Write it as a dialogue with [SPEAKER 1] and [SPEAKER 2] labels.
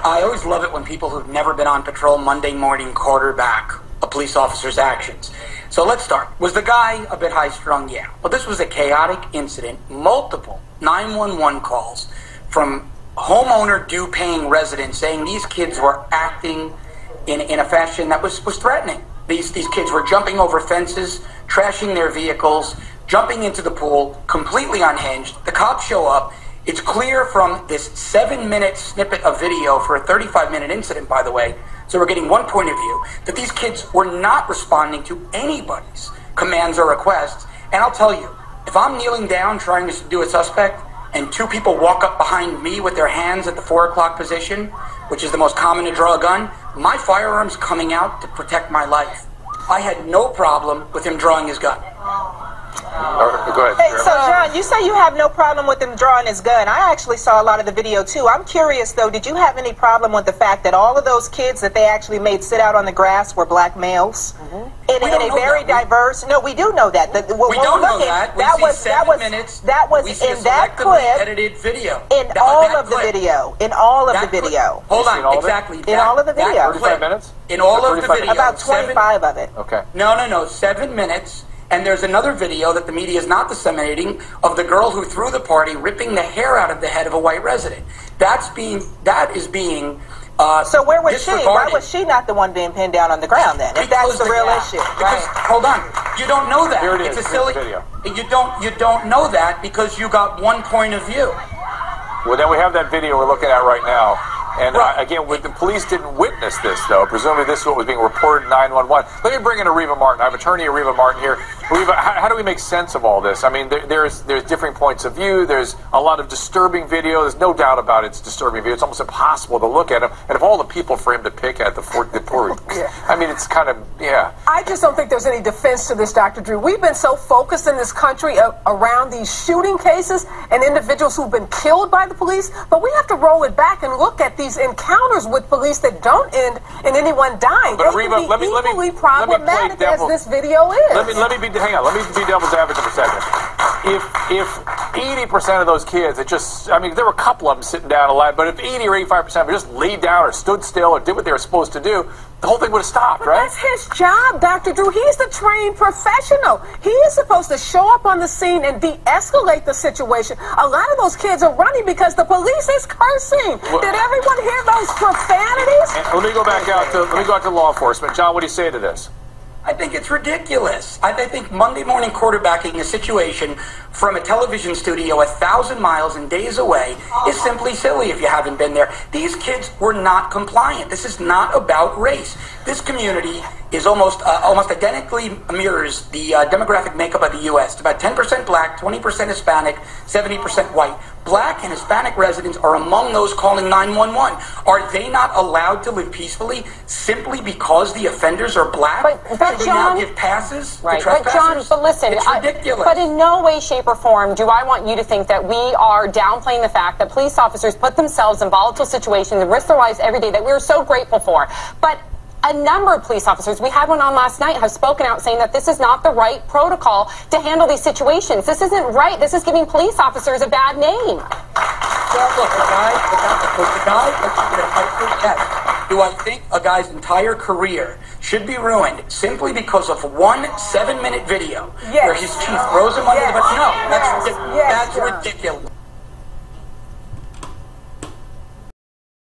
[SPEAKER 1] I always love it when people who've never been on patrol Monday morning quarterback a police officer's actions. So let's start. Was the guy a bit high-strung? Yeah. Well, this was a chaotic incident. Multiple 911 calls from homeowner due-paying residents saying these kids were acting in a fashion that was threatening. These kids were jumping over fences, trashing their vehicles, jumping into the pool, completely unhinged. The cops show up. It's clear from this 7-minute snippet of video for a 35-minute incident, by the way, so we're getting one point of view, that these kids were not responding to anybody's commands or requests. And I'll tell you, if I'm kneeling down trying to subdue a suspect and two people walk up behind me with their hands at the 4 o'clock position, which is the most common to draw a gun, my firearm's coming out to protect my life. I had no problem with him drawing his gun.
[SPEAKER 2] Go ahead.
[SPEAKER 3] Hey, so John, you say you have no problem with him drawing his gun. I actually saw a lot of the video too. I'm curious though, did you have any problem with the fact that all of those kids that they actually made sit out on the grass were black males? In a very diverse. No, we do know that.
[SPEAKER 1] We don't know that.
[SPEAKER 3] That was in that clip.
[SPEAKER 1] Edited video.
[SPEAKER 3] In all of the video. In all of the video.
[SPEAKER 1] Hold on, exactly.
[SPEAKER 3] In all of the video.
[SPEAKER 2] 35 minutes?
[SPEAKER 1] In all of the video.
[SPEAKER 3] About 25 of it.
[SPEAKER 2] Okay.
[SPEAKER 1] No. 7 minutes. And there's another video that the media is not disseminating of the girl who threw the party ripping the hair out of the head of a white resident. That is being
[SPEAKER 3] so where was she?
[SPEAKER 1] disregarded.
[SPEAKER 3] Why was she not the one being pinned down on the ground then? If that's the real issue.
[SPEAKER 1] Because, hold on, you don't know that.
[SPEAKER 2] Here it is.
[SPEAKER 1] It's a silly
[SPEAKER 2] video.
[SPEAKER 1] You don't know that because you got one point of view.
[SPEAKER 2] Well, then we have that video we're looking at right now. And again, the police didn't witness this, though. Presumably this is what was being reported in 911. Let me bring in Areva Martin. I have attorney Areva Martin here. Areva, how do we make sense of all this? I mean, there's differing points of view. There's a lot of disturbing video. There's no doubt about it's disturbing video. It's almost impossible to look at him. And of all the people for him to pick at, the poor, I mean, it's kind of,
[SPEAKER 4] I just don't think there's any defense to this, Dr. Drew. We've been so focused in this country around these shooting cases and individuals who've been killed by the police, but we have to roll it back and look at these encounters with police that don't end in anyone dying.
[SPEAKER 2] But
[SPEAKER 4] they
[SPEAKER 2] Areva,
[SPEAKER 4] can be equally problematic as this video is.
[SPEAKER 2] Let me be devil's advocate for a second. If 80% of those kids, there were a couple of them sitting down alive, but if 80 or 85% of them just laid down or stood still or did what they were supposed to do, the whole thing would have stopped,
[SPEAKER 4] but
[SPEAKER 2] right?
[SPEAKER 4] That's his job, Dr. Drew. He's the trained professional. He is supposed to show up on the scene and de-escalate the situation. A lot of those kids are running because the police is cursing. Did everyone hear those profanities?
[SPEAKER 2] Let me go back out to law enforcement. John, what do you say to this?
[SPEAKER 1] I think it's ridiculous. I think Monday morning quarterbacking a situation from a television studio 1,000 miles and days away is simply silly if you haven't been there. These kids were not compliant. This is not about race. This community is almost identically mirrors the demographic makeup of the U.S. It's about 10% black, 20% Hispanic, 70% white. Black and Hispanic residents are among those calling 911. Are they not allowed to live peacefully simply because the offenders are black?
[SPEAKER 5] But
[SPEAKER 1] Should we
[SPEAKER 5] John,
[SPEAKER 1] now give passes to
[SPEAKER 5] right?
[SPEAKER 1] trespassers?
[SPEAKER 5] But listen,
[SPEAKER 1] it's ridiculous.
[SPEAKER 5] But in no way, shape, or form do I want you to think that we are downplaying the fact that police officers put themselves in volatile situations and risk their lives every day that we are so grateful for. But a number of police officers, we had one on last night, have spoken out saying that this is not the right protocol to handle these situations. This isn't right. This is giving police officers a bad name.
[SPEAKER 1] Well, look, the guy, do I think a guy's entire career should be ruined simply because of one 7-minute video where his chief throws him under the bus? No, that's ridiculous.